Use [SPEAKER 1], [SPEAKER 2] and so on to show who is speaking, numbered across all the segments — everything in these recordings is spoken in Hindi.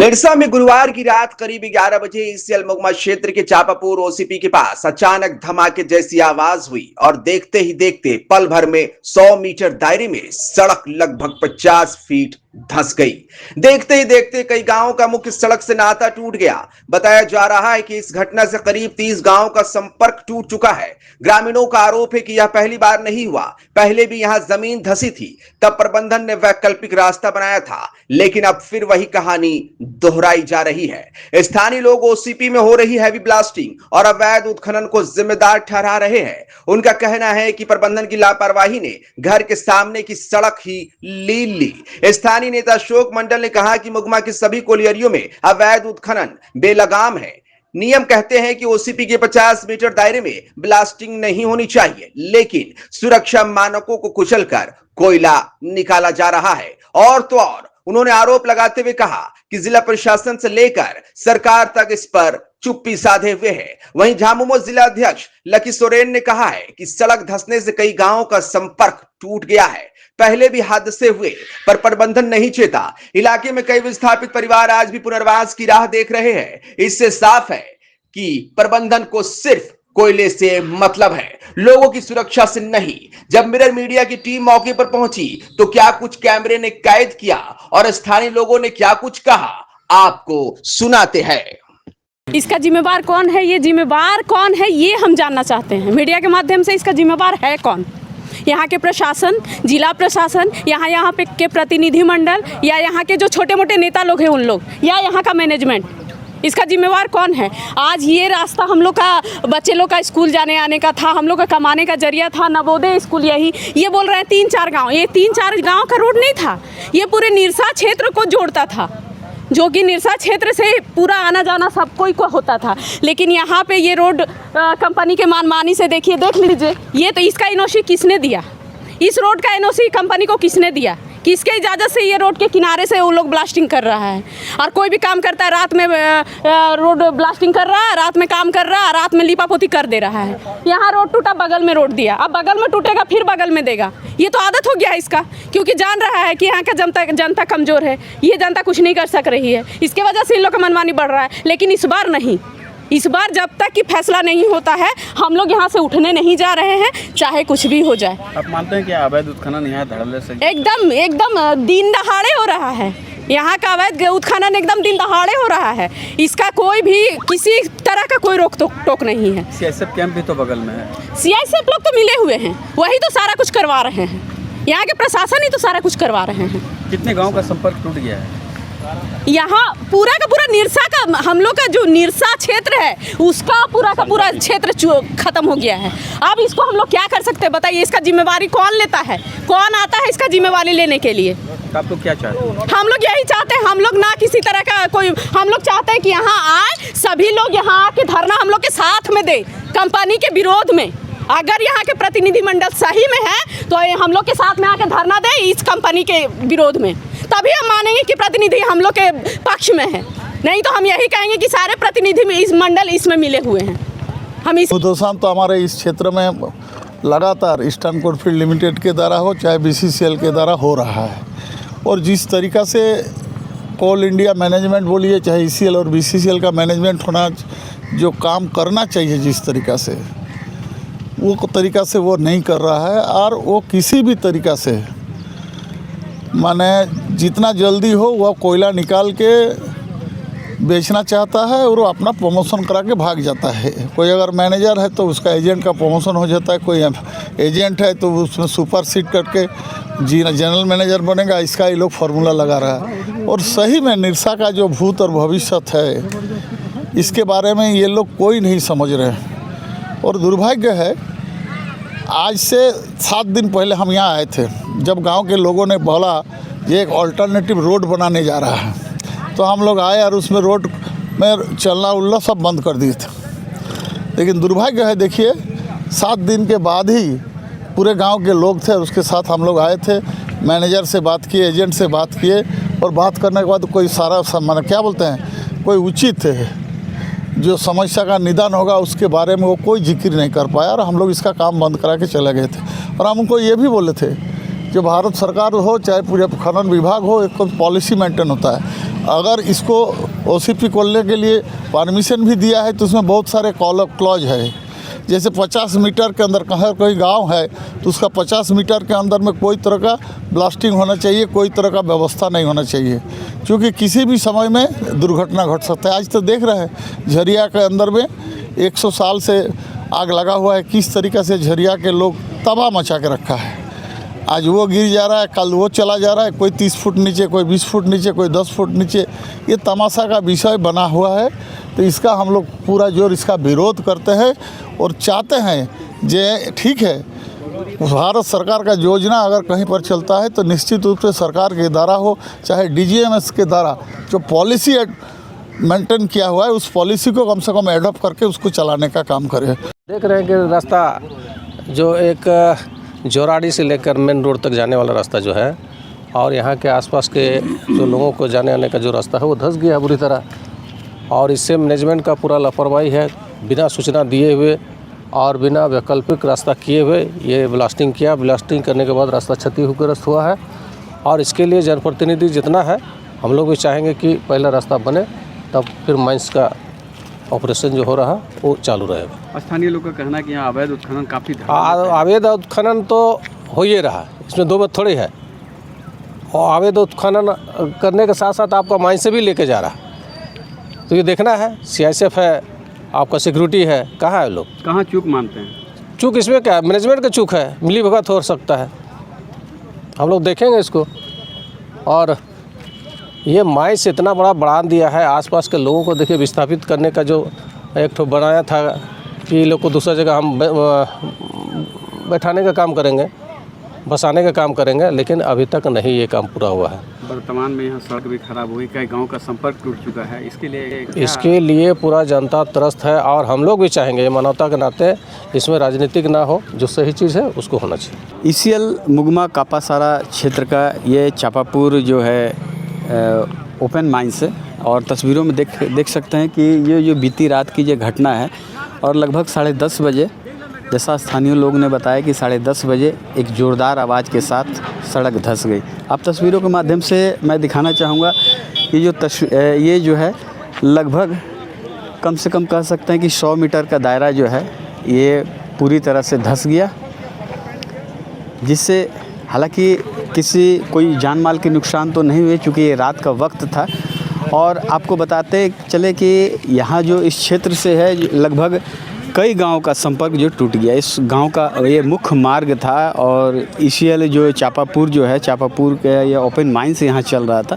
[SPEAKER 1] निरसा में गुरुवार की रात करीब 11 बजे ईसीएल मुगमा क्षेत्र के चापापुर ओसीपी के पास अचानक धमाके जैसी आवाज हुई और देखते ही देखते पल भर में 100 मीटर दायरे में सड़क लगभग 50 फीट धंस गई। देखते ही देखते कई गांवों का मुख्य सड़क से नाता टूट गया। बताया जा रहा है कि इस घटना से करीब 30 गांवों का संपर्क टूट चुका है। ग्रामीणों का आरोप है कि यह पहली बार नहीं हुआ, पहले भी यहां जमीन धंसी थी, तब प्रबंधन ने वैकल्पिक रास्ता बनाया था, लेकिन अब फिर वही कहानी दोहराई जा रही है। स्थानीय लोग ओसीपी में हो रही हैवी ब्लास्टिंग और अवैध उत्खनन को जिम्मेदार ठहरा रहे हैं। उनका कहना है कि प्रबंधन की लापरवाही ने घर के सामने की सड़क ही लील ली। स्थानीय नेता अशोक मंडल ने कहा कि मुगमा के सभी कोलियरियों में अवैध उत्खनन बेलगाम है। नियम कहते हैं कि ओसीपी के 50 मीटर दायरे में ब्लास्टिंग नहीं होनी चाहिए, लेकिन सुरक्षा मानकों को कुचलकर कोयला निकाला जा रहा है। और तो और उन्होंने आरोप लगाते हुए कहा कि जिला प्रशासन से लेकर सरकार तक इस पर चुप्पी साधे हुए है। वहीं झामुमो जिला अध्यक्ष लकी सोरेन ने कहा है कि सड़क धंसने से कई गांवों का संपर्क टूट गया है। पहले भी हादसे हुए पर प्रबंधन नहीं चेता। इलाके में कई विस्थापित परिवार आज भी पुनर्वास की राह देख रहे हैं। इससे साफ है कि प्रबंधन को सिर्फ कोयले से मतलब है, लोगों की सुरक्षा से नहीं। जब मिरर मीडिया की टीम मौके पर पहुंची तो क्या कुछ कैमरे ने कैद किया और स्थानीय लोगों ने क्या कुछ कहा, आपको सुनाते हैं।
[SPEAKER 2] इसका जिम्मेवार कौन है, ये जिम्मेवार कौन है, ये हम जानना चाहते हैं। मीडिया के माध्यम से इसका जिम्मेवार है कौन? यहाँ के प्रशासन, जिला प्रशासन, यहाँ पे के प्रतिनिधिमंडल, या यहाँ के जो छोटे मोटे नेता लोग हैं उन लोग, या यहाँ का मैनेजमेंट? इसका जिम्मेवार कौन है? आज ये रास्ता हम लोग का, बच्चे लोग का स्कूल जाने आने का था, हम लोग का कमाने का जरिया था, नवोदय स्कूल यही। ये बोल रहे हैं 3-4 गांव, ये 3-4 गांव का रोड नहीं था, ये पूरे निरसा क्षेत्र को जोड़ता था, जो कि निरसा क्षेत्र से पूरा आना जाना सब कोई को होता था। लेकिन यहाँ पे ये रोड कंपनी के मनमानी से देख लीजिए, ये तो इसका एनओसी किसने दिया? इस रोड का एनओसी कंपनी को किसने दिया? किसके इजाज़त से ये रोड के किनारे से वो लोग ब्लास्टिंग कर रहा है? और कोई भी काम करता है, रात में रोड ब्लास्टिंग कर रहा है, रात में काम कर रहा है, रात में लीपापोती कर दे रहा है। यहाँ रोड टूटा, बगल में रोड दिया, अब बगल में टूटेगा फिर बगल में देगा। ये तो आदत हो गया है इसका, क्योंकि जान रहा है कि यहाँ का जनता कमज़ोर है, ये जनता कुछ नहीं कर सक रही है, इसके वजह से इन लोग का मनमानी बढ़ रहा है। लेकिन इस बार नहीं, इस बार जब तक कि फैसला नहीं होता है हम लोग यहाँ से उठने नहीं जा रहे हैं, चाहे कुछ भी हो जाए।
[SPEAKER 3] आप मानते हैं कि अवैध उत्खनन यहाँ धड़ल्ले से
[SPEAKER 2] एकदम दिन दहाड़े हो रहा है? यहाँ का अवैध उत्खनन एकदम दिन दहाड़े हो रहा है। इसका कोई भी किसी तरह का कोई रोक टोक नहीं है।
[SPEAKER 3] सीआईएसएफ कैंप भी तो बगल में है।
[SPEAKER 2] सीआईएसएफ लोग तो मिले हुए हैं, वही तो सारा कुछ करवा रहे हैं। यहाँ के प्रशासन ही तो सारा कुछ करवा रहे हैं।
[SPEAKER 3] कितने गाँव का संपर्क टूट गया है?
[SPEAKER 2] यहाँ पूरा का पूरा निरसा का, हम लोग का जो निरसा क्षेत्र है उसका पूरा का पूरा क्षेत्र खत्म हो गया है। अब इसको हम लोग क्या कर सकते हैं बताइए? इसका जिम्मेवारी कौन लेता है? कौन आता है इसका जिम्मेवारी लेने के लिए?
[SPEAKER 3] आप लोग क्या चाहते हैं?
[SPEAKER 2] हम लोग यही चाहते हैं, हम लोग ना किसी तरह का कोई, हम लोग चाहते हैं कि यहाँ आए सभी लोग, यहाँ आके धरना हम लोग के साथ में दे, कंपनी के विरोध में। अगर यहाँ के प्रतिनिधिमंडल सही में है तो हम लोग के साथ में आके धरना दे इस कंपनी के विरोध में, तभी हम मानेंगे कि प्रतिनिधि हम लोग के पक्ष में है। नहीं तो हम यही कहेंगे कि सारे प्रतिनिधि में इस मंडल इसमें मिले हुए हैं। हम इस
[SPEAKER 4] प्रदूषण तो हमारे इस क्षेत्र में लगातार ईस्टर्न कोलफील्ड लिमिटेड के द्वारा हो चाहे बीसीसीएल के द्वारा हो रहा है। और जिस तरीक़ा से कोल इंडिया मैनेजमेंट बोलिए, चाहे ईसीएल और बीसीसीएल का मैनेजमेंट होना, जो काम करना चाहिए जिस तरीक़ा से, वो तरीक़ा से वो नहीं कर रहा है। और वो किसी भी तरीक़ा से माने जितना जल्दी हो वह कोयला निकाल के बेचना चाहता है और वो अपना प्रमोशन करा के भाग जाता है। कोई अगर मैनेजर है तो उसका एजेंट का प्रमोशन हो जाता है, कोई एजेंट है तो उसमें सुपर सीट करके जनरल मैनेजर बनेगा। इसका ये लोग फार्मूला लगा रहा है। और सही में निरसा का जो भूत और भविष्य है इसके बारे में ये लोग कोई नहीं समझ रहे हैं। और दुर्भाग्य है, आज से 7 दिन पहले हम यहाँ आए थे, जब गांव के लोगों ने बोला ये एक अल्टरनेटिव रोड बनाने जा रहा है, तो हम लोग आए और उसमें रोड में चलना उल्ला सब बंद कर दिए थे। लेकिन दुर्भाग्य है, देखिए 7 दिन के बाद ही पूरे गांव के लोग थे, उसके साथ हम लोग आए थे, मैनेजर से बात किए, एजेंट से बात किए, और बात करने के बाद कोई सारा माना क्या बोलते हैं, कोई उचित जो समस्या का निदान होगा उसके बारे में वो कोई जिक्र नहीं कर पाया। और हम लोग इसका काम बंद करा के चले गए थे। और हम उनको ये भी बोले थे कि भारत सरकार हो चाहे पूरे खनन विभाग हो, एक पॉलिसी मेंटेन होता है। अगर इसको ओसीपी खोलने के लिए परमिशन भी दिया है तो उसमें बहुत सारे क्लॉज है। जैसे 50 मीटर के अंदर कोई गांव है तो उसका 50 मीटर के अंदर में कोई तरह का ब्लास्टिंग होना चाहिए, कोई तरह का व्यवस्था नहीं होना चाहिए, क्योंकि किसी भी समय में दुर्घटना घट सकता है। आज तो देख रहे हैं झरिया के अंदर में 100 साल से आग लगा हुआ है, किस तरीक़े से झरिया के लोग तबाह मचा के रखा है। आज वो गिर जा रहा है, कल वो चला जा रहा है, कोई 30 फुट नीचे, कोई 20 फुट नीचे, कोई 10 फुट नीचे। ये तमाशा का विषय बना हुआ है। तो इसका हम लोग पूरा जोर इसका विरोध करते हैं और चाहते हैं जे ठीक है, भारत सरकार का योजना अगर कहीं पर चलता है तो निश्चित रूप से सरकार के द्वारा हो, चाहे DGMS के द्वारा जो पॉलिसी मेंटेन किया हुआ है उस पॉलिसी को कम से कम एडॉप्ट करके उसको चलाने का काम करें।
[SPEAKER 5] देख रहे हैं कि रास्ता जो एक जोराड़ी से लेकर मेन रोड तक जाने वाला रास्ता जो है और यहाँ के आसपास के जो लोगों को जाने आने का जो रास्ता है वो धंस गया है बुरी तरह, और इससे मैनेजमेंट का पूरा लापरवाही है। बिना सूचना दिए हुए और बिना वैकल्पिक रास्ता किए हुए ये ब्लास्टिंग किया। ब्लास्टिंग करने के बाद रास्ता क्षतिग्रस्त हुआ है और इसके लिए जनप्रतिनिधि जितना है हम लोग भी चाहेंगे कि पहला रास्ता बने, तब फिर माइंस का ऑपरेशन जो हो रहा वो चालू रहेगा।
[SPEAKER 3] स्थानीय लोग का कहना है कि यहाँ अवैध उत्खनन काफ़ी
[SPEAKER 5] अवैध उत्खनन तो हो ही रहा, इसमें दो बात थोड़ी है। और अवैध उत्खनन करने के साथ साथ आपका माइंस से भी लेके जा रहा है, तो ये देखना है। CISF है, आपका सिक्योरिटी है, कहाँ है लोग,
[SPEAKER 3] कहाँ चूक मानते हैं?
[SPEAKER 5] चूक इसमें क्या है, मैनेजमेंट का चूक है, मिली भगत हो सकता है। हम लोग देखेंगे इसको। और ये माइंस इतना बड़ा बढ़ा दिया है, आसपास के लोगों को देखिए विस्थापित करने का जो एक ठो बनाया था कि ये लोग को दूसरा जगह हम बैठाने का काम करेंगे, बसाने का काम करेंगे, लेकिन अभी तक नहीं ये काम पूरा हुआ है।
[SPEAKER 3] वर्तमान में यहाँ सड़क भी खराब हुई, कई गाँव का संपर्क टूट चुका है।
[SPEAKER 5] इसके लिए पूरा जनता त्रस्त है और हम लोग भी चाहेंगे मानवता के नाते इसमें राजनीतिक ना हो, जो सही चीज़ है उसको होना चाहिए।
[SPEAKER 3] ECL मुगमा कापासारा क्षेत्र का ये चापापुर जो है ओपन माइंस है और तस्वीरों में देख सकते हैं कि ये जो बीती रात की जो घटना है और लगभग 10:30 बजे, जैसा स्थानीय लोग ने बताया कि 10:30 बजे एक ज़ोरदार आवाज़ के साथ सड़क धंस गई। आप तस्वीरों के माध्यम से मैं दिखाना चाहूँगा कि ये जो है लगभग कम से कम कह सकते हैं कि 100 मीटर का दायरा जो है ये पूरी तरह से धंस गया, जिससे हालांकि कोई जान माल के नुकसान तो नहीं हुए चूँकि ये रात का वक्त था। और आपको बताते चले कि यहाँ जो इस क्षेत्र से है लगभग कई गांव का संपर्क जो टूट गया। इस गांव का ये मुख्य मार्ग था और ECL जो चापापुर जो है, चापापुर के ये ओपन माइंस यहाँ चल रहा था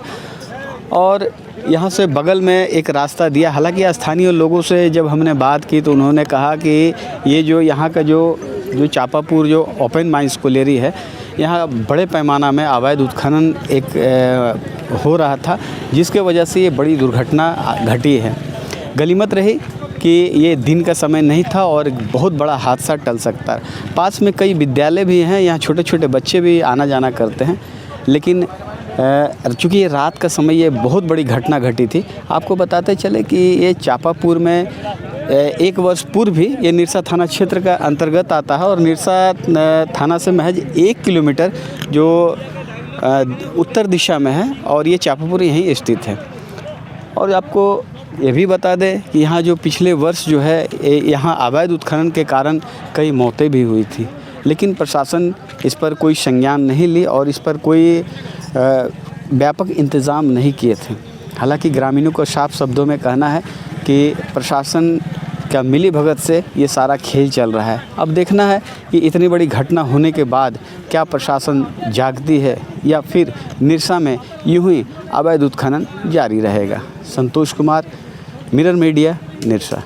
[SPEAKER 3] और यहाँ से बगल में एक रास्ता दिया। हालांकि स्थानीय लोगों से जब हमने बात की तो उन्होंने कहा कि ये जो यहाँ का जो चापापुर जो ओपन माइंस कोलेरी है, यहाँ बड़े पैमाना में अवैध उत्खनन हो रहा था, जिसके वजह से ये बड़ी दुर्घटना घटी है। गनीमत रही कि ये दिन का समय नहीं था और बहुत बड़ा हादसा टल सकता है। पास में कई विद्यालय भी हैं, यहाँ छोटे छोटे बच्चे भी आना जाना करते हैं, लेकिन चूँकि ये रात का समय ये बहुत बड़ी घटना घटी थी। आपको बताते चले कि ये चापापुर में 1 वर्ष पूर्व भी ये निरसा थाना क्षेत्र का अंतर्गत आता है और निरसा थाना से महज 1 किलोमीटर जो उत्तर दिशा में है और ये चापापुर यहीं स्थित है। और आपको ये भी बता दें कि यहाँ जो पिछले वर्ष जो है यहाँ अवैध उत्खनन के कारण कई मौतें भी हुई थी, लेकिन प्रशासन इस पर कोई संज्ञान नहीं ली और इस पर कोई व्यापक इंतज़ाम नहीं किए थे। हालांकि ग्रामीणों को साफ शब्दों में कहना है कि प्रशासन का मिली भगत से ये सारा खेल चल रहा है। अब देखना है कि इतनी बड़ी घटना होने के बाद क्या प्रशासन जागती है या फिर निरसा में यूं ही अवैध उत्खनन जारी रहेगा। Santosh Kumar, mirror media, Nirsa.